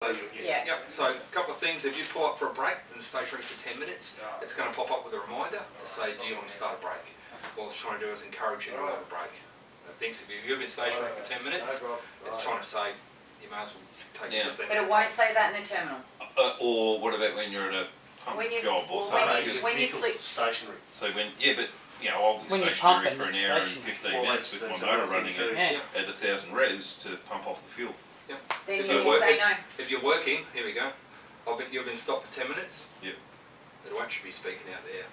Yeah. So a couple of things. If you pull up for a break and stationary for 10 minutes, it's going to pop up with a reminder to say, do you want to start a break? What it's trying to do is encourage you to have a break. I think if you've been stationary for 10 minutes, it's trying to say you may as well take 15 minutes. But it won't say that in the terminal. Or what about when you're at a pump job or something? When you flip stationary. So I'll be stationary for an hour and 15 minutes with my motor running at 1,000 revs to pump off the fuel. then you say no. If you're working, here we go. You've been stopped for 10 minutes. Yep. It'll actually be speaking out there.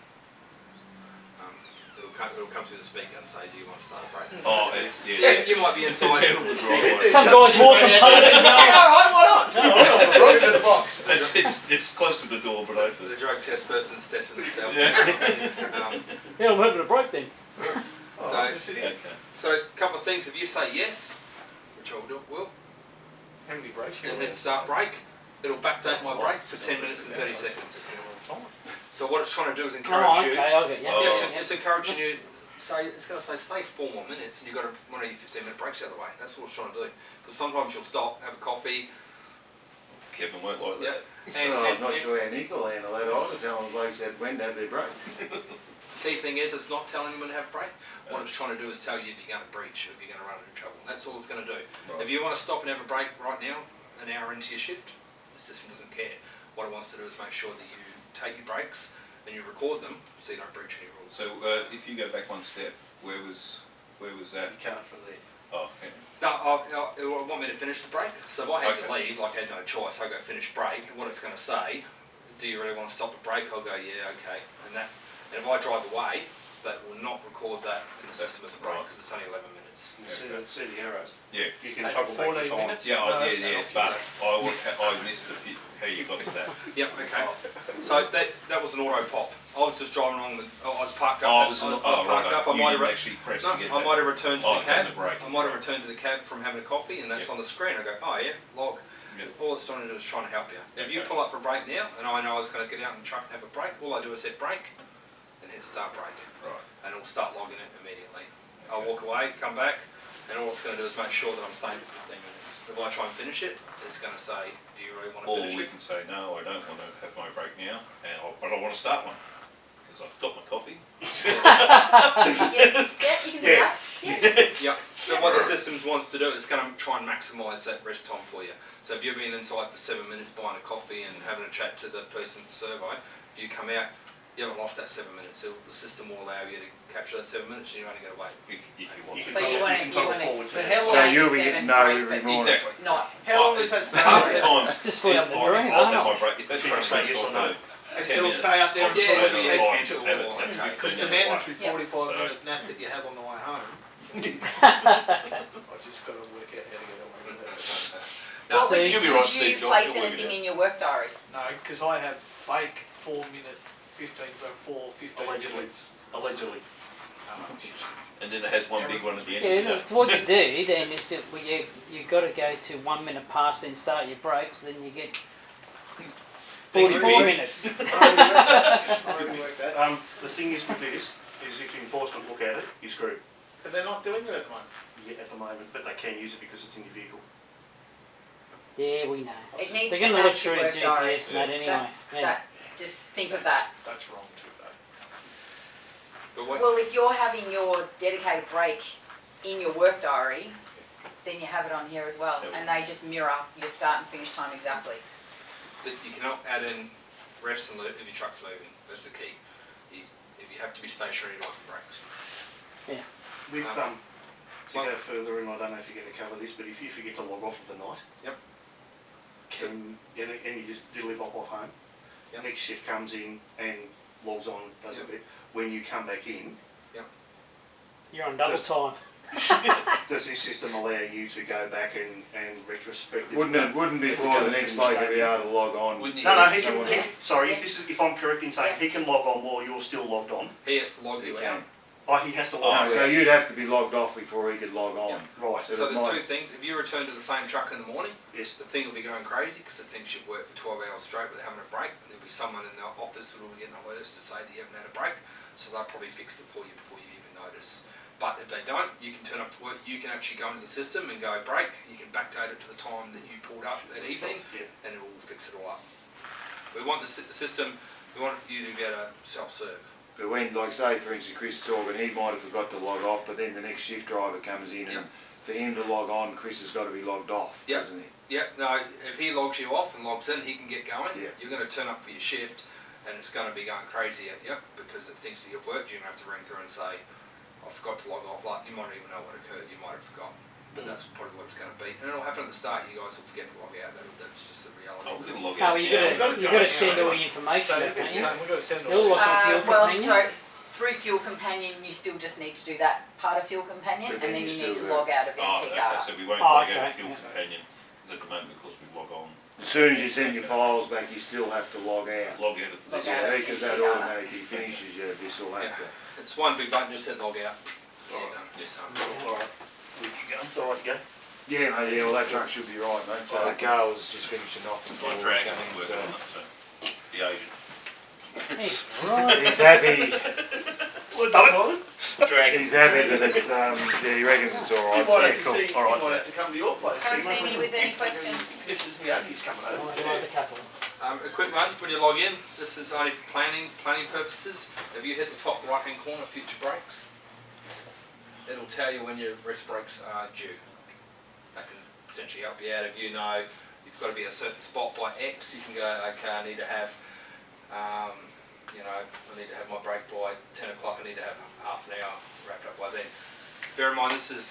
It'll come through the speaker and say, do you want to start a break? Oh, Yeah, you might be inside. Some guys walking past and going, Alright, why not? Right into the box. It's close to the door, but The drug test person's testing themselves. yeah, I'm having a break then. So a couple of things. If you say yes, which I will, How many breaks and hit start break, it'll backdate my break for 10 minutes and 30 seconds. So what it's trying to do is encourage you. Okay, I'll get you. It's encouraging you. It's going to say stay 4 more minutes, and you've got one of your 15-minute breaks the other way. That's what it's trying to do. Because sometimes you'll stop, have a coffee. Kevin won't like that. I'm not sure how Nicole handled that. I was telling blokes that when to have their breaks. The key thing is, it's not telling you when to have a break. What it's trying to do is tell you if you're going to breach, if you're going to run into trouble. That's all it's going to do. Right. If you want to stop and have a break right now, an hour into your shift, the system doesn't care. What it wants to do is make sure that you take your breaks and you record them so you don't breach any rules. So if you go back one step, where was that? You can't from there. Oh, okay. No, it want me to finish the break. So if I had to Okay. leave, like I had no choice, I go finish break. And what it's going to say, do you really want to stop the break? I'll go, yeah, okay. And if I drive away, that will not record that in the system as a break because it's only 11 minutes. You see the arrows. Yeah. You can Take toggle back 14 the time. minutes? Yeah, but I missed how you got to that. Yep, okay. So that was an auto pop. I was just driving along I was parked up. Oh, it was parked up. I might have actually pressed to get I might have returned to the cab. break. I might have returned to the cab from having a coffee, and that's on the screen. I go, oh yeah, log. Yep. All it's trying to do is trying to help you. If you Okay. pull up for a break now, and I know I was going to get out in the truck and have a break, all I do is hit break and hit start break, Right. and it'll start logging it immediately. I'll walk away, come back, and all it's going to do is make sure that I'm staying for 15 minutes. If I try and finish it, it's going to say, do you really want to Or finish we it? can say, no, I don't want to have my break now, but I want to start one. Because I've got my coffee. Yes, yeah, you can do that. Yeah. Yep. So what the system wants to do is going to try and maximise that rest time for you. So if you've been inside for 7 minutes buying a coffee and having a chat to the person survey, if you come out, you haven't lost that 7 minutes. So the system will allow you to capture that 7 minutes, and you only get away. If you want to. So you want to So how So long? you'll be getting no every morning. Exactly. Not. How long is that Half the stay? time, It's just like the dream, I'll I have know. my break. If that So you truck say goes yes or off no? for 10 It'll minutes, stay up there I'll until just Yeah, take yeah, the cancel have it or- for 15 Because the minutes. mandatory Yeah. 45-minute nap that you have on the way home. I just got to work out how to get away with that. No, What would you'll be you, right, would you Steve Jobs, place you'll work anything it out. in your work diary? No, because I have fake 4-minute, 15 Allegedly. minutes. Allegedly. And then it has one big one at the end. Yeah, of the look, what you do then is that you got to go to 1 minute past, then start your breaks, then you get 44 minutes. I didn't work that. The thing is with this, is if enforcement look at it, you're screwed. But they're not doing it at the moment. Yeah, at the moment, but they can use it because it's in your vehicle. Yeah, we know. It needs They're to going to look match through your a work diary. GPS, mate, anyway. That's, Yeah. that, just think of that. That's wrong too, though. But what, Well, if you're having your dedicated break in your work diary, then you have it on here as well, and they just mirror your start and finish time exactly. you cannot add in rest and loop if your truck's moving. That's the key. If you have to be stationary like your brakes. With, to go further, and I don't know if you're going to cover this, but if you forget to log off for the night, Yep. and you just diddly bop off home, Yep. next shift comes in and logs on, does Yep. a bit. When you come back in, You're on double time. does this system allow you to go back and retrospect? Wouldn't before the next bloke to be able to log on. Wouldn't No, you? he can, sorry, Yes. if I'm correct in saying, Yeah. he can log on while you're still logged on. He has to log He you can. out. Oh, he has to No, log so on. you'd have to be logged off before he could log on. Right, So So it there's might- two things. If you return to the same truck in the morning, yes. the thing will be going crazy because it thinks you've worked for 12 hours straight without having a break. And there'll be someone in the office that will be getting alerts to say that you haven't had a break. So they'll probably fix it for you before you even notice. But if they don't, you can turn up to work, you can actually go into the system and go break, you can backdate it to the time that you pulled up that evening, and it will fix it all up. We want the system, we want you to be able to self-serve. But when, like say for instance, Chris is talking, he might have forgot to log off, but then the next shift driver comes in and for him to log on, Chris has got to be logged off, doesn't he? Yeah, no, if he logs you off and logs in, he can get going. Yeah. You're going to turn up for your shift and it's going to be going crazy at you because it thinks that you've worked. You're going to have to ring through and say, I forgot to log off. Like, you might not even know what occurred, you might have forgotten. But that's probably what it's going to be. And it'll happen at the start, you guys will forget to log out. That's just the reality. Oh, we can log Oh, out. you Yeah, got to send all the information, So, don't you? we've got to send Still all like a fuel Well, companion? so through Fuel Companion, you still just need to do that part of Fuel Companion, But and then then you you need to still log out of Oh, NT okay, Data. so we won't Oh, log out okay, of Fuel yeah. Companion at the moment because we log on. As soon as you send your files back, you still have to log out. Log out of Log this. out. Yeah, because that automatically finishes you, this will have to. It's one big button, just hit log out. Yeah, Alright. done. Just, Alright, we can go. It's alright to go. Yeah, mate, yeah, well that truck should be right, mate. So Carl was just finishing off before My we dragon came is in, working on it, so the agent. He's happy, What's that, Colin? Dragon. he's happy that it's, yeah, he reckons it's You alright, might so have to cool. see, you Alright. might have to come to your place. Come and see me with any questions. Mrs. Miyagi's coming Oh, over. I like a couple. a quick one, when you log in, this is only for planning purposes. If you hit the top right hand corner, future breaks, it'll tell you when your rest breaks are due. That can potentially help you out if you know you've got to be at a certain spot by X. You can go, okay, I need to have, I need to have my break by 10 o'clock. I need to have half an hour wrapped up by then. Bear in mind, this is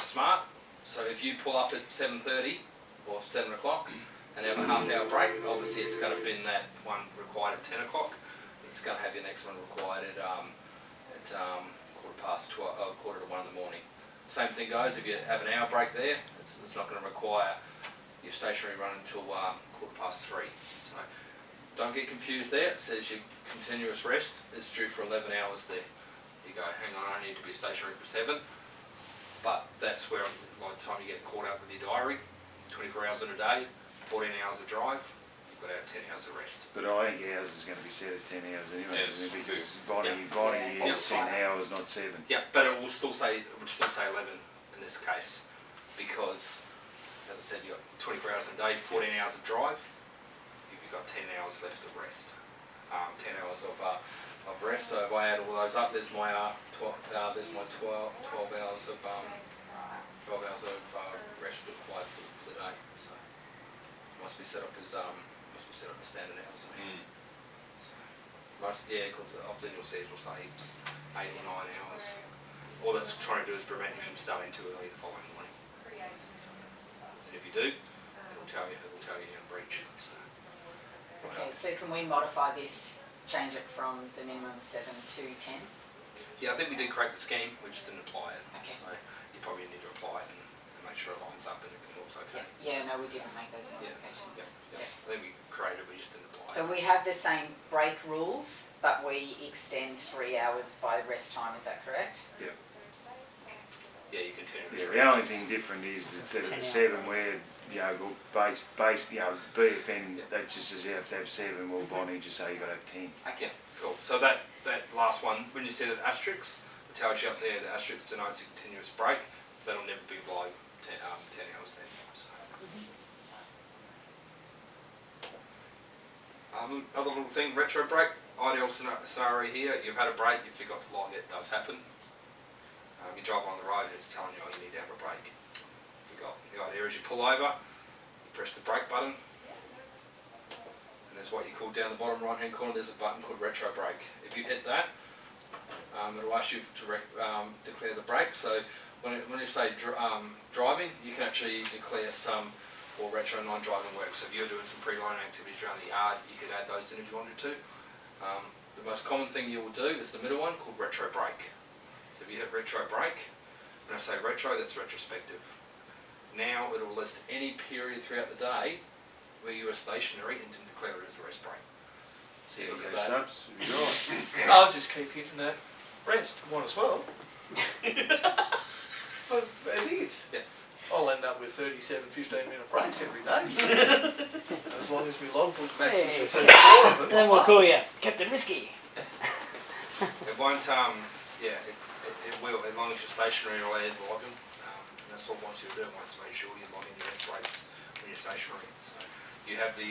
smart. So if you pull up at 7:30 or 7 o'clock and have a half hour break, obviously it's going to bin that one required at 10 o'clock. It's going to have your next one required at quarter to 1 in the morning. Same thing goes if you have an hour break there. It's not going to require your stationary run until 3:15. So don't get confused there. It says your continuous rest is due for 11 hours there. You go, hang on, I need to be stationary for 7. But that's where by the time you get caught up with your diary, 24 hours in a day, 14 hours of drive, you've got to have 10 hours of rest. But I think ours is going to be set at 10 hours anyway, Yes, isn't it? Because Yeah. Bonnie Yeah. is 10 hours, not 7. Yeah, but it would still say 11 in this case, because as I said, you've got 24 hours a day, 14 hours of drive. You've got 10 hours left of rest. 10 hours of rest. So if I add all those up, there's my 12 hours of 12 hours of rest required for the day. So must be set up as standard hours. I mean. So, because often you'll see it'll say 8 or 9 hours. All that's trying to do is prevent you from starting too early the following morning. So, and if you do, it'll tell you you're in breach. So, Okay, so can we modify this, change it from the minimum 7 to 10? yeah, I think we did create the scheme, we just didn't apply it. Okay. So you probably need to apply it and make sure it lines up and everything looks okay. Yeah, no, we didn't make those Yeah, modifications. yeah. I think we created it, we just didn't apply So it. we have the same break rules, but we extend 3 hours by rest time, is that correct? Yeah, you continue to Yeah, rest. the only thing different is instead of the 7 where, base, BFN, that just says you have to have 7, well Bonnie just say you've got to have 10. Okay. Cool. So that last one, when you see that asterisk, it tells you up there the asterisk denotes a continuous break. That'll never be below 10 hours then. So. Another little thing, retro break. Ideal scenario here, you've had a break, you forgot to log it, does happen. You drive on the road and it's telling you, you need to have a break. Forgot. The idea is you pull over, you press the brake button, and there's what you call down the bottom right hand corner, there's a button called retro brake. If you hit that, it'll ask you to declare the brake. So when you say driving, you can actually declare some or retro non-driving work. So if you're doing some pre-line activities around the yard, you could add those in if you wanted to. The most common thing you will do is the middle one called retro brake. So if you hit retro brake, when I say retro, that's retrospective. Now it'll list any period throughout the day where you were stationary and didn't declare it as a rest break. So you look at that. Stubbs, you're right. I'll just keep hitting that rest one as well. But it is. Yeah. I'll end up with 37 15-minute breaks every day. As long as we log book matches Hey. 4 of them. Then we'll call you Captain Risky. It won't, it will, as long as you're stationary, it'll add logging. And that's what it wants you to do. It wants to make sure you log in your rest breaks when you're stationary. So you have the